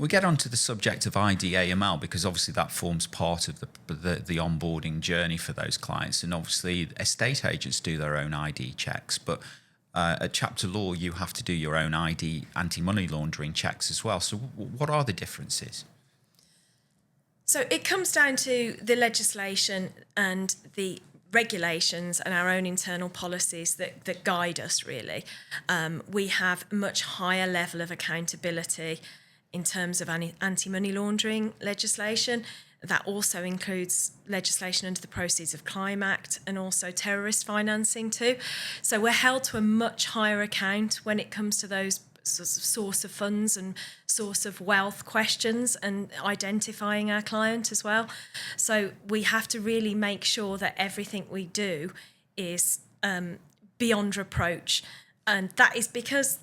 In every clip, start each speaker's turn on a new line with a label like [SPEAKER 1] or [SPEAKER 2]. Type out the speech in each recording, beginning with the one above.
[SPEAKER 1] We get onto the subject of IDAML because obviously that forms part of the onboarding journey for those clients, and obviously estate agents do their own ID checks, but at Chapter Law you have to do your own ID anti-money laundering checks as well. So what are the differences?
[SPEAKER 2] So it comes down to the legislation and the regulations and our own internal policies that guide us, really. We have much higher level of accountability in terms of anti-money laundering legislation. That also includes legislation under the Proceeds of Crime Act and also terrorist financing too. So we're held to a much higher account when it comes to those sorts of source of funds and source of wealth questions and identifying our client as well. So we have to really make sure that everything we do is beyond reproach. And that is because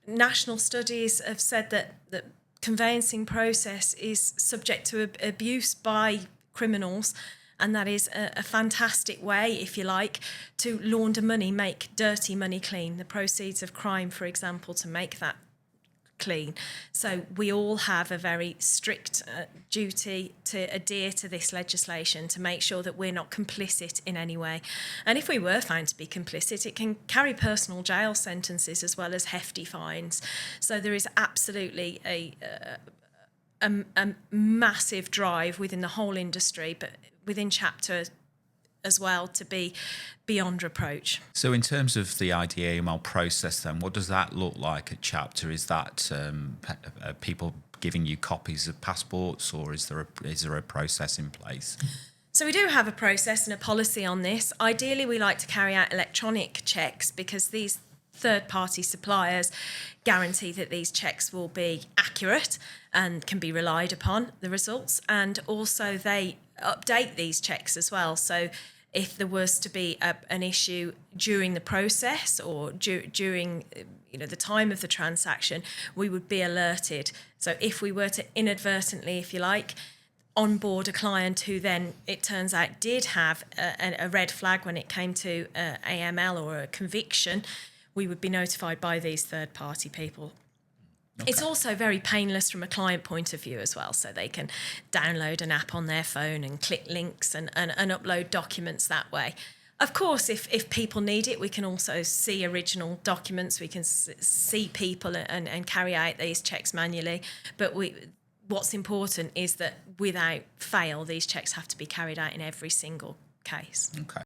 [SPEAKER 2] national studies have said that the conveyancing process is subject to abuse by criminals, and that is a fantastic way, if you like, to launder money, make dirty money clean, the proceeds of crime, for example, to make that clean. So we all have a very strict duty to adhere to this legislation to make sure that we're not complicit in any way. And if we were found to be complicit, it can carry personal jail sentences as well as hefty fines. So there is absolutely a massive drive within the whole industry, but within Chapter as well, to be beyond reproach.
[SPEAKER 1] So in terms of the IDAML process then, what does that look like at Chapter? Is that people giving you copies of passports, or is there a process in place?
[SPEAKER 2] So we do have a process and a policy on this. Ideally, we like to carry out electronic checks because these third-party suppliers guarantee that these checks will be accurate and can be relied upon, the results, and also they update these checks as well. So if there was to be an issue during the process or during the time of the transaction, we would be alerted. So if we were to inadvertently, if you like, onboard a client who then, it turns out, did have a red flag when it came to AML or a conviction, we would be notified by these third-party people. Okay. It's also very painless from a client point of view as well, so they can download an app on their phone and click links and upload documents that way. Of course, if people need it, we can also see original documents, we can see people and carry out these checks manually, but what's important is that without fail, these checks have to be carried out in every single case.
[SPEAKER 1] Okay.